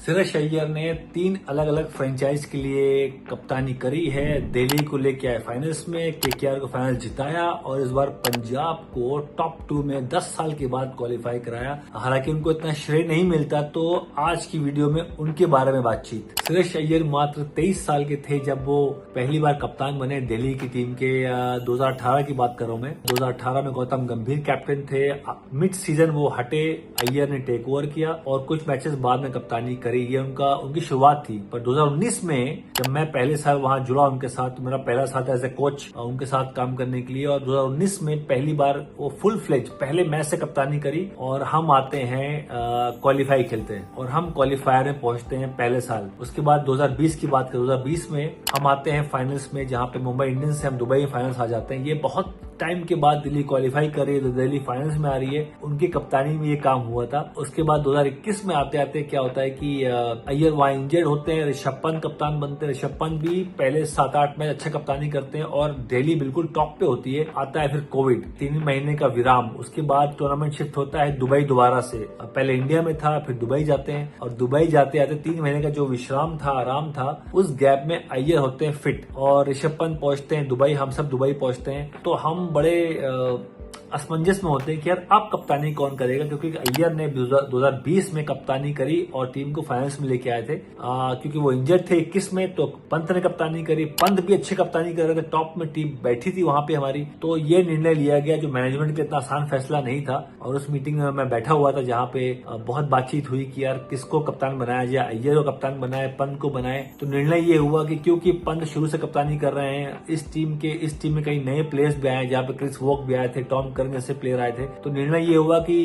सुरेश अय्यर ने 3 अलग अलग फ्रेंचाइज के लिए कप्तानी करी है। दिल्ली को लेके आए फाइनल्स में, केकेआर को फाइनल जिताया और इस बार पंजाब को टॉप 2 में 10 साल के बाद क्वालिफाई कराया। हालांकि उनको इतना श्रेय नहीं मिलता, तो आज की वीडियो में उनके बारे में बातचीत। सुरेश अय्यर मात्र 23 साल के थे जब वो पहली बार कप्तान बने दिल्ली की टीम के। 2018 की बात कर रहा हूं मैं। 2018 में गौतम गंभीर कैप्टन थे। मिड सीजन वो हटे, अय्यर ने टेक ओवर किया और कुछ मैचेस बाद में कप्तानी करी। ये उनकी शुरुआत थी। पर 2019 में जब मैं पहले साल वहां जुड़ा उनके साथ, तो मेरा पहला साल एज ए कोच उनके साथ काम करने के लिए, और 2019 में पहली बार वो फुल फ्लेज पहले मैच से कप्तानी करी और हम आते हैं क्वालिफाई खेलते हैं और हम क्वालिफायर में पहुंचते हैं पहले साल। उसके बाद 2020 की बात करें, 2020 में हम आते हैं फाइनल्स में, जहां पे मुंबई इंडियंस से हम दुबई फाइनल्स आ जाते हैं। ये बहुत टाइम के बाद दिल्ली क्वालिफाई कर रही है, तो दिल्ली फाइनल्स में आ रही है। उनकी कप्तानी में ये काम हुआ था। उसके बाद 2021 में आते आते क्या होता है कि अय्यर वहां इंजर्ड होते हैं, ऋषभ पंत कप्तान बनते हैं। ऋषभ पंत भी पहले 7-8 मैच अच्छा कप्तानी करते हैं और दिल्ली बिल्कुल टॉप पे होती है। आता है फिर कोविड, 3 महीने का विराम। उसके बाद टूर्नामेंट शिफ्ट होता है दुबई दोबारा से। पहले इंडिया में था, फिर दुबई जाते हैं और दुबई जाते आते 3 महीने का जो विश्राम था, आराम था, उस गैप में अय्यर होते हैं फिट और ऋषभ पंत पहुंचते हैं दुबई। हम सब दुबई पहुंचते हैं, तो हम बड़े असमंजस में होते हैं कि यार अब कप्तानी कौन करेगा, क्योंकि अय्यर ने 2020 में कप्तानी करी और टीम को फाइनल्स में लेके आए थे। क्योंकि वो इंजर्ड थे 21 में, तो पंत ने कप्तानी करी। पंत भी अच्छी कप्तानी कर रहे थे, टॉप में टीम बैठी थी वहां पे हमारी। तो ये निर्णय लिया गया जो मैनेजमेंट के इतना आसान फैसला नहीं था। और उस मीटिंग में मैं बैठा हुआ था, जहां पे बहुत बातचीत हुई कि यार किसको कप्तान बनाया जाए, अय्यर को कप्तान बनाए, पंत को बनाए। तो निर्णय ये हुआ कि क्योंकि पंत शुरू से कप्तानी कर रहे हैं, इस टीम में कई नए प्लेयर्स भी आए, जहाँ पे क्रिस वोक भी आए थे, टॉम करन जैसे प्लेयर आए थे। तो निर्णय ये हुआ कि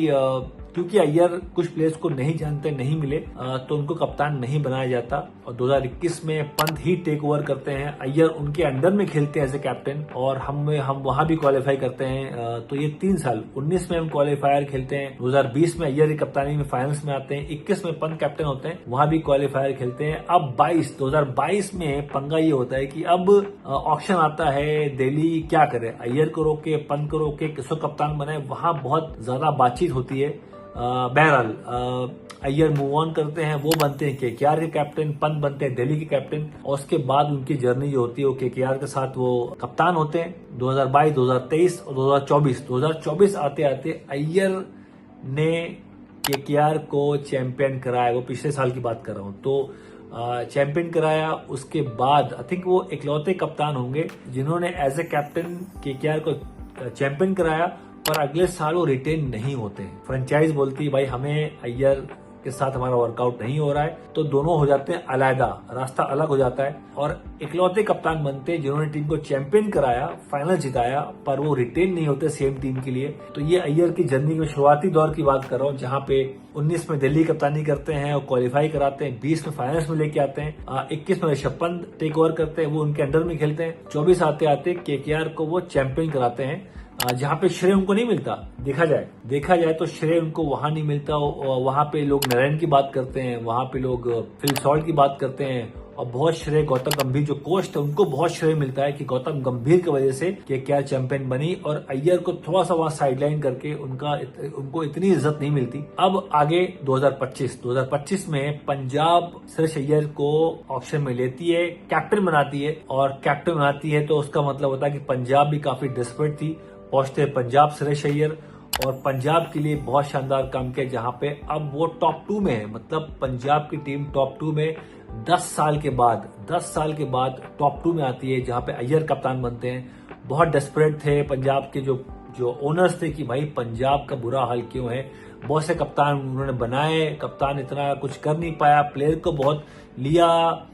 क्योंकि अय्यर कुछ प्लेयर्स को नहीं जानते, नहीं मिले, तो उनको कप्तान नहीं बनाया जाता। और 2021 में पंत ही टेक ओवर करते हैं। अय्यर उनके अंडर में खेलते हैं एज ए कैप्टन और हम वहां भी क्वालिफाई करते हैं। तो ये 3 साल, 19 में हम क्वालिफायर खेलते हैं, 2020 में अय्यर की कप्तानी में फाइनल्स में आते हैं, 21 में पंत कैप्टन होते हैं, वहां भी क्वालिफायर खेलते हैं। अब 2022 में पंगा ये होता है कि अब ऑप्शन आता है, दिल्ली क्या करे, अय्यर को रोके, पंत को रोके, किसको कप्तान बनाए। वहां बहुत ज्यादा बातचीत होती है। बहरहाल अय्यर मूव ऑन करते हैं, वो बनते हैं केकेआर के कैप्टन, पंत बनते हैं दिल्ली के कैप्टन। और उसके बाद उनकी जर्नी जो होती है वो केकेआर के साथ वो कप्तान होते हैं 2022, 2023 और 2024 आते आते अय्यर ने केकेआर को चैंपियन कराया। वो पिछले साल की बात कर रहा हूं। तो चैंपियन कराया। उसके बाद आई थिंक वो इकलौते कप्तान होंगे जिन्होंने एज ए कैप्टन केकेआर को चैंपियन कराया, पर अगले साल वो रिटेन नहीं होते हैं। फ्रेंचाइज बोलती है भाई हमें अय्यर के साथ हमारा वर्कआउट नहीं हो रहा है, तो दोनों हो जाते हैं अलग, रास्ता अलग हो जाता है और इकलौते कप्तान बनते हैं जिन्होंने टीम को चैंपियन कराया, फाइनल जिताया, पर वो रिटेन नहीं होते सेम टीम के लिए। तो ये अय्यर की जर्नी के शुरुआती दौर की बात कर रहा हूँ, जहां पे 19 में दिल्ली कप्तानी करते हैं और क्वालिफाई कराते हैं, 20 में फाइनल्स में लेके आते हैं, 21 में ऋषभ पंत टेक ओवर करते हैं, वो उनके अंडर में खेलते हैं, 24 आते आते केकेआर को वो चैंपियन कराते हैं, जहां पे श्रेय उनको नहीं मिलता। देखा जाए तो श्रेय उनको वहां नहीं मिलता। वहां पे लोग नारायण की बात करते हैं, वहां पे लोग फिल सॉल्ट की बात करते हैं और बहुत श्रेय गौतम गंभीर जो कोच थे उनको बहुत श्रेय मिलता है कि गौतम गंभीर की वजह से केकेआर चैंपियन बनी और अय्यर को थोड़ा सा वहां साइडलाइन करके उनको इतनी इज्जत नहीं मिलती। अब आगे 2025 में पंजाब सुरेश अय्यर को ऑप्शन में लेती है, कैप्टन बनाती है, और कैप्टन बनाती है तो उसका मतलब होता है कि पंजाब भी काफी डेस्परेट थी। पहुंचते हैं पंजाब सुरेश अय्यर और पंजाब के लिए बहुत शानदार काम किया, जहां पे अब वो टॉप 2 में है। मतलब पंजाब की टीम टॉप 2 में 10 साल के बाद टॉप 2 में आती है, जहां पे अय्यर कप्तान बनते हैं। बहुत डेस्परेट थे पंजाब के जो ओनर्स थे कि भाई पंजाब का बुरा हाल क्यों है। बहुत से कप्तान उन्होंने बनाए, कप्तान इतना कुछ कर नहीं पाया, प्लेयर को बहुत लिया,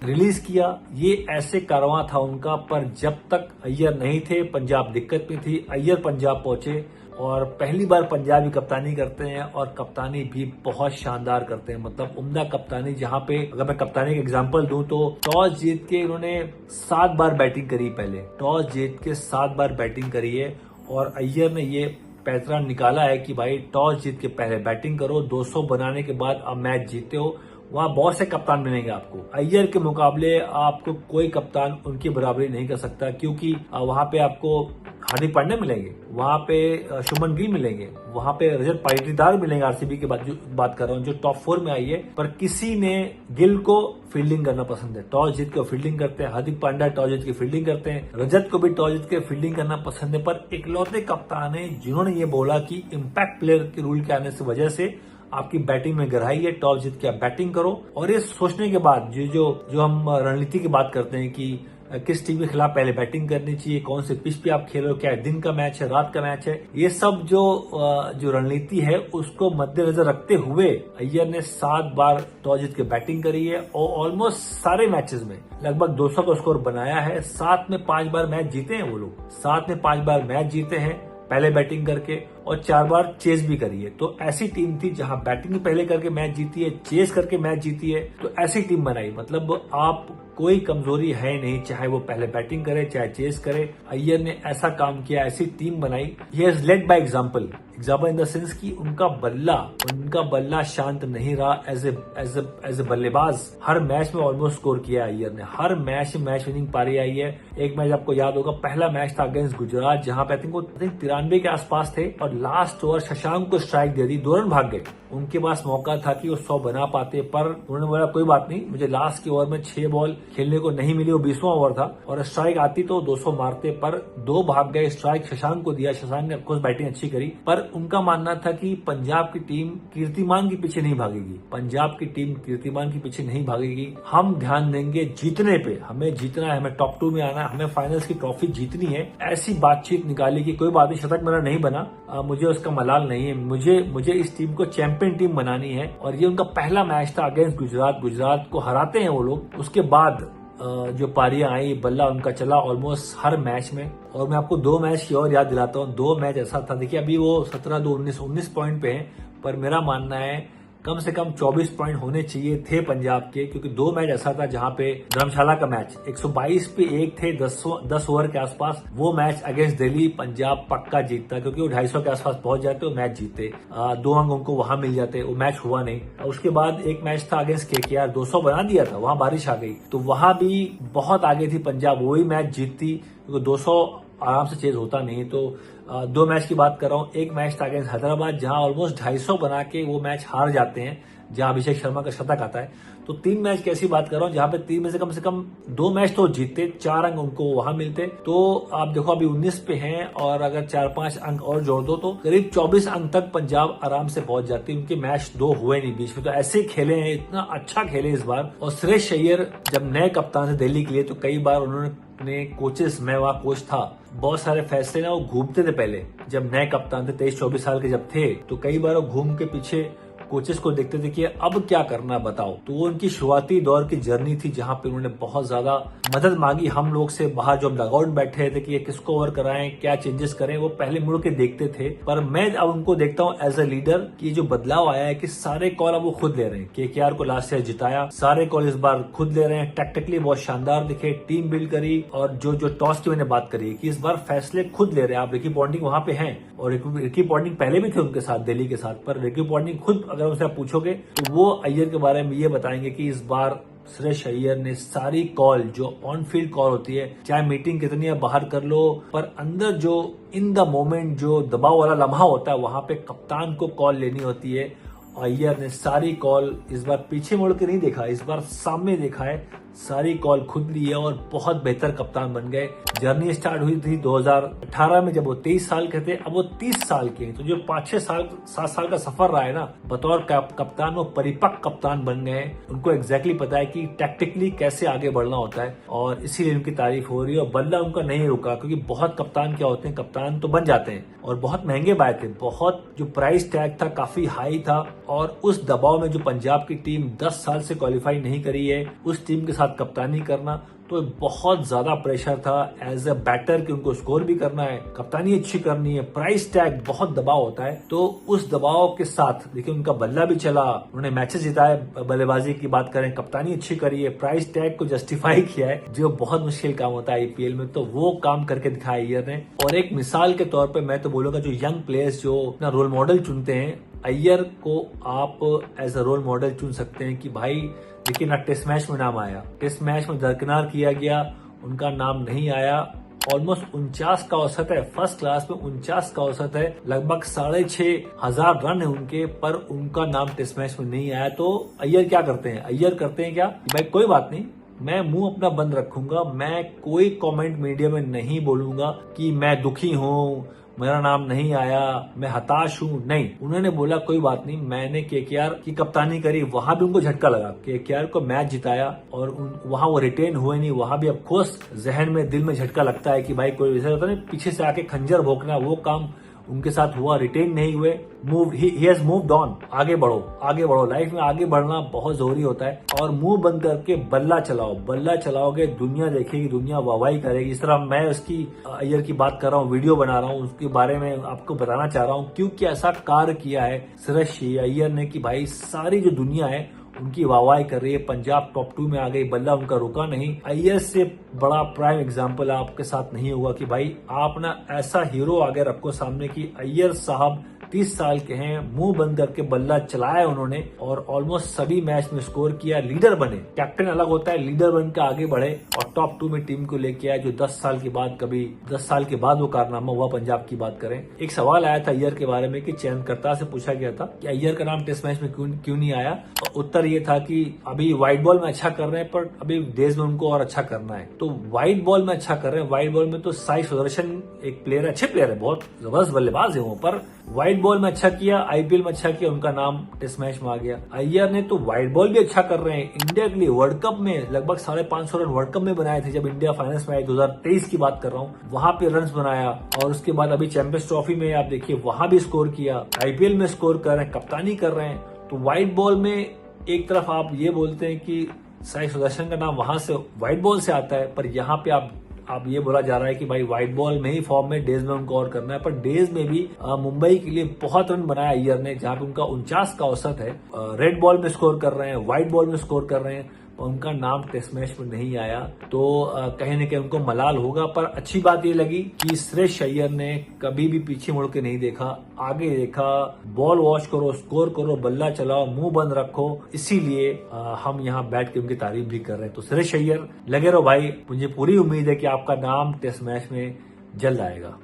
रिलीज किया, ये ऐसे कारवां था उनका। पर जब तक अय्यर नहीं थे पंजाब दिक्कत में थी। अय्यर पंजाब पहुंचे और पहली बार पंजाबी कप्तानी करते हैं और कप्तानी भी बहुत शानदार करते हैं, मतलब उम्दा कप्तानी। जहां पे अगर मैं कप्तानी का एग्जांपल दूं तो टॉस जीत के इन्होंने 7 बार बैटिंग करी, पहले टॉस जीत के 7 बार बैटिंग करी है और अय्यर ने ये पैटर्न निकाला है कि भाई टॉस जीत के पहले बैटिंग करो, 200 बनाने के बाद अब मैच जीते हो, वहाँ बहुत से कप्तान मिलेंगे आपको। अय्यर के मुकाबले आपको कोई कप्तान उनकी बराबरी नहीं कर सकता, क्योंकि वहाँ पे आपको हार्दिक पांड्या मिलेंगे, वहाँ पे शुभमन गिल मिलेंगे, वहाँ पे रजत पाटीदार मिलेंगे। आरसीबी की बात कर रहा हूँ जो टॉप 4 में आई है। पर किसी ने गिल को फील्डिंग करना पसंद है, टॉस जीत के फील्डिंग करते हैं। हार्दिक पांड्या टॉस जीत के फील्डिंग करते हैं, रजत को भी टॉस जीत के फील्डिंग करना पसंद है। पर इकलौते कप्तान है जिन्होंने ये बोला कि इम्पैक्ट प्लेयर के रूल के आने से वजह से आपकी बैटिंग में गहराई है, टॉस जीत के आप बैटिंग करो। और ये सोचने के बाद जो हम रणनीति की बात करते हैं कि किस टीम के खिलाफ पहले बैटिंग करनी चाहिए, कौन से पिच पे आप खेलो, क्या दिन का मैच है, रात का मैच है, ये सब जो रणनीति है उसको मद्देनजर रखते हुए अय्यर ने 7 बार टॉस जीत के बैटिंग करी है और ऑलमोस्ट सारे मैचेस में लगभग 200 का स्कोर बनाया है। 7 में 5 बार मैच जीते हैं वो लोग, 7 में 5 बार मैच जीते हैं पहले बैटिंग करके, और 4 बार चेस भी करी है। तो ऐसी टीम थी जहां बैटिंग पहले करके मैच जीती है, चेस करके मैच जीती है। तो ऐसी टीम बनाई, मतलब आप कोई कमजोरी है नहीं, चाहे वो पहले बैटिंग करे चाहे चेस करे। अय्यर ने ऐसा काम किया, ऐसी टीम बनाई। He has led by example in the sense कि उनका बल्ला शांत नहीं रहा। एज ए बल्लेबाज हर मैच में ऑलमोस्ट स्कोर किया अय्यर ने, हर मैच विनिंग पारी आई है। एक मैच आपको याद होगा, पहला मैच था अगेंस्ट गुजरात, जहां पे आई थिंक 93 के आसपास थे और लास्ट ओवर शशांक को स्ट्राइक दे दी, 2 रन भाग गए। उनके पास मौका था कि वो 100 बना पाते, पर उन्होंने बोला कोई बात नहीं, मुझे लास्ट के ओवर में 6 बॉल खेलने को नहीं मिली, वो 20वां ओवर था और स्ट्राइक आती तो 200 मारते, पर 2 भाग गए। स्ट्राइक शशांक को दिया, शशांक ने ऑफकोर्स बैटिंग अच्छी करी, पर उनका मानना था कि पंजाब की टीम कीर्तिमान के पीछे नहीं भागेगी, पंजाब की टीम कीर्तिमान के पीछे नहीं भागेगी। हम ध्यान देंगे जीतने पे, हमें जीतना है, हमें टॉप 2 में आना है, हमें फाइनल्स की ट्रॉफी जीतनी है। ऐसी बातचीत निकाली कि कोई बात नहीं, शतक मेरा नहीं बना, मुझे उसका मलाल नहीं है, मुझे इस टीम को चैंपियन टीम बनानी है। और ये उनका पहला मैच था अगेंस्ट गुजरात को हराते हैं वो लोग। उसके बाद जो पारियां आई, बल्ला उनका चला ऑलमोस्ट हर मैच में। और मैं आपको 2 मैच की और याद दिलाता हूँ। 2 मैच ऐसा था, देखिए अभी वो 17-2-19 पॉइंट पे हैं, पर मेरा मानना है कम से कम 24 पॉइंट होने चाहिए थे पंजाब के, क्योंकि 2 मैच ऐसा था जहां पे धर्मशाला का मैच 122 पे 1 थे 10 ओवर के आसपास, वो मैच अगेंस्ट दिल्ली पंजाब पक्का जीतता, क्योंकि वो 250 के आसपास पहुंच जाते, वो मैच जीते, 2 अंक उनको वहां मिल जाते, वो मैच हुआ नहीं। और उसके बाद एक मैच था अगेंस्ट केकेआर, 200 बना दिया था, वहां बारिश आ गई, तो वहां भी बहुत आगे थी पंजाब, वही मैच जीतती, क्योंकि 200 आराम से चेज होता नहीं। तो 2 मैच की बात कर रहा हूँ। एक मैच था अगेंस्ट हैदराबाद, जहां ऑलमोस्ट 250 बना के वो मैच हार जाते हैं, जहां अभिषेक शर्मा का शतक आता है। तो 3 मैच कैसी बात कर रहा हूँ, जहां पे 3 में से कम 2 मैच तो जीतते, 4 अंक उनको वहां मिलते। तो आप देखो अभी 19 पे हैं, और अगर 4-5 अंक और जोड़ दो तो करीब 24 अंक तक पंजाब आराम से पहुंच जाती। उनके मैच 2 हुए नहीं बीच में, तो ऐसे खेले हैं, इतना अच्छा खेले इस बार। और श्रेयस अय्यर जब नए कप्तान थे दिल्ली के लिए, तो कई बार उन्होंने कोचेस, मैं वहां कोच था, बहुत सारे फैसले ना वो घूमते थे। पहले जब नए कप्तान थे 23-24 साल के जब थे, तो कई बार वो घूम के पीछे कोचेस को देखते थे कि अब क्या करना है बताओ। तो वो उनकी शुरुआती दौर की जर्नी थी, जहां पे उन्होंने बहुत ज्यादा मदद मांगी हम लोग से, बाहर जो हम डगआउट बैठे थे कि ये किसको ओवर कराएं, क्या चेंजेस करें, वो पहले मुड़ के देखते थे। पर मैं अब उनको देखता हूं एज ए लीडर कि जो बदलाव आया है कि सारे कॉल अब वो खुद ले रहे हैं। केकेआर को लास्ट ईयर जिताया, सारे कॉल इस बार खुद ले रहे हैं, टैक्टिकली बहुत शानदार दिखे, टीम बिल्ड करी, और जो टॉस की मैंने बात करी कि इस बार फैसले खुद ले रहे हैं। आप रिकी पॉन्टिंग वहां पे हैं, और रिकी पॉन्टिंग पहले भी थे उनके साथ दिल्ली के साथ, पर रिकी पॉन्टिंग खुद अगर उनसे आप पूछोगे तो वो अय्यर के बारे में ये बताएंगे कि इस बार श्रेयस अय्यर ने सारी कॉल, जो ऑन फील्ड कॉल होती है, चाहे मीटिंग कितनी है बाहर कर लो, पर अंदर जो इन द मोमेंट जो दबाव वाला लम्हा होता है, वहां पे कप्तान को कॉल लेनी होती है। अय्यर ने सारी कॉल इस बार पीछे मुड़ के नहीं देखा, इस बार सामने देखा है, सारी कॉल खुद ली है और बहुत बेहतर कप्तान बन गए। जर्नी स्टार्ट हुई थी 2018 में, जब वो 23 साल के थे, अब वो 30 साल के हैं। तो जो 5-6 साल 7 साल का सफर रहा है ना बतौर कप्तान, वो परिपक्व कप्तान बन गए। उनको एग्जैक्टली पता है कि टैक्टिकली कैसे आगे बढ़ना होता है, और इसीलिए उनकी तारीफ हो रही है। और बल्ला उनका नहीं रुका, क्योंकि बहुत कप्तान क्या होते हैं, कप्तान तो बन जाते हैं, और बहुत महंगे बाय थे, बहुत जो प्राइस टैग था काफी हाई था। और उस दबाव में जो पंजाब की टीम 10 साल से क्वालिफाई नहीं करी है, उस टीम के साथ कप्तानी करना तो बहुत ज्यादा प्रेशर था एज ए बैटर कि उनको स्कोर भी करना है, कप्तानी अच्छी करनी है, प्राइस टैग बहुत दबाव होता है। तो उस दबाव के साथ देखिए उनका बल्ला भी चला, उन्होंने मैचेस जिताए, बल्लेबाजी की बात करें, कप्तानी अच्छी करी है, प्राइस टैग को जस्टिफाई किया है, जो बहुत मुश्किल काम होता है आईपीएल में, तो वो काम करके दिखाया अय्यर ने। और एक मिसाल के तौर पर मैं तो बोलूंगा, जो यंग प्लेयर्स जो अपना रोल मॉडल चुनते हैं, अय्यर को आप एज अ रोल मॉडल चुन सकते हैं कि भाई देखिए ना, टेस्ट मैच में नाम आया, टेस्ट मैच में दरकिनार किया गया, उनका नाम नहीं आया। ऑलमोस्ट 49 का औसत है, फर्स्ट क्लास में 49 का औसत है, लगभग 6,500 रन है उनके, पर उनका नाम टेस्ट मैच में नहीं आया। तो अय्यर क्या करते हैं? अय्यर करते हैं क्या, भाई कोई बात नहीं, मैं मुंह अपना बंद रखूंगा, मैं कोई कमेंट मीडिया में नहीं बोलूंगा कि मैं दुखी हूं, मेरा नाम नहीं आया, मैं हताश हूं। नहीं, उन्होंने बोला कोई बात नहीं, मैंने केकेआर की कप्तानी करी, वहां भी उनको झटका लगा, केकेआर को मैच जिताया और वहां वो रिटेन हुए नहीं, वहां भी अब खुश जहन में, दिल में झटका लगता है कि भाई कोई ऐसा होता है पीछे से आके खंजर भोंकना, वो काम उनके साथ हुआ, रिटेन नहीं हुए। ही हैज मूव्ड ऑन, आगे बढ़ो, आगे बढ़ो, लाइफ में आगे बढ़ना बहुत जरूरी होता है। और मुंह बंद करके बल्ला चलाओ, बल्ला चलाओगे, दुनिया देखेगी, दुनिया वाहवाही करेगी। इस तरह मैं उसकी अय्यर की बात कर रहा हूँ, वीडियो बना रहा हूँ, उसके बारे में आपको बताना चाह रहा हूँ क्योंकि ऐसा कार्य किया है सुरेश अय्यर ने कि भाई सारी जो दुनिया है उनकी वाहवाही कर रही है। पंजाब टॉप 2 में आ गई, बल्ला उनका रुका नहीं। अय्यर से बड़ा प्राइम एग्जांपल आपके साथ नहीं होगा कि भाई आप ना ऐसा हीरो आगे रखो सामने की अय्यर साहब 30 साल के हैं, मुंह बंद करके बल्ला चलाया उन्होंने और ऑलमोस्ट सभी मैच में स्कोर किया, लीडर बने। कैप्टन अलग होता है, लीडर बनकर आगे बढ़े और टॉप 2 में टीम को लेके आए, जो 10 साल के बाद, कभी 10 साल के बाद वो कारनामा हुआ। पंजाब की बात करें, एक सवाल आया था अय्यर के बारे में कि चयनकर्ता से पूछा गया था कि अय्यर का नाम टेस्ट मैच में क्यों नहीं आया, और उत्तर ये था कि अभी व्हाइट बॉल में अच्छा कर रहे हैं, पर अभी देश में उनको और अच्छा करना है। तो व्हाइट बॉल में अच्छा कर रहे हैं, व्हाइट बॉल में तो साई सुदर्शन एक प्लेयर है, अच्छे प्लेयर है, बहुत जबरदस्त बल्लेबाज है वो, पर व्हाइट बॉल में अच्छा किया, आईपीएल में अच्छा किया, उनका नाम टेस्ट मैच में आ गया। अय्यर ने तो व्हाइट बॉल भी अच्छा कर रहे हैं, इंडिया के लिए वर्ल्ड कप में लगभग 550 रन वर्ल्ड कप में बनाए थे, जब इंडिया फाइनल्स में आई 2023 की बात कर रहा हूँ, वहां पे रन बनाया। और उसके बाद अभी चैंपियंस ट्रॉफी में आप देखिए वहां भी स्कोर किया, आईपीएल में स्कोर कर रहे हैं, कप्तानी कर रहे हैं। तो व्हाइट बॉल में एक तरफ आप ये बोलते हैं कि साई सुदर्शन का नाम वहां से व्हाइट बॉल से आता है, पर यहाँ पे आप ये बोला जा रहा है कि भाई व्हाइट बॉल में ही फॉर्म में, डेज में उनको और करना है। पर डेज में भी मुंबई के लिए बहुत रन बनाया अय्यर ने, जहां पे उनका 49 का औसत है। रेड बॉल में स्कोर कर रहे हैं, व्हाइट बॉल में स्कोर कर रहे हैं, उनका नाम टेस्ट मैच में नहीं आया। तो कहीं न कहीं उनको मलाल होगा। पर अच्छी बात ये लगी कि सुरेश अय्यर ने कभी भी पीछे मुड़ के नहीं देखा, आगे देखा, बॉल वॉच करो, स्कोर करो, बल्ला चलाओ, मुंह बंद रखो। इसीलिए हम यहाँ बैठ के उनकी तारीफ भी कर रहे हैं। तो सुरेश अय्यर लगे रहो भाई, मुझे पूरी उम्मीद है कि आपका नाम टेस्ट मैच में जल्द आएगा।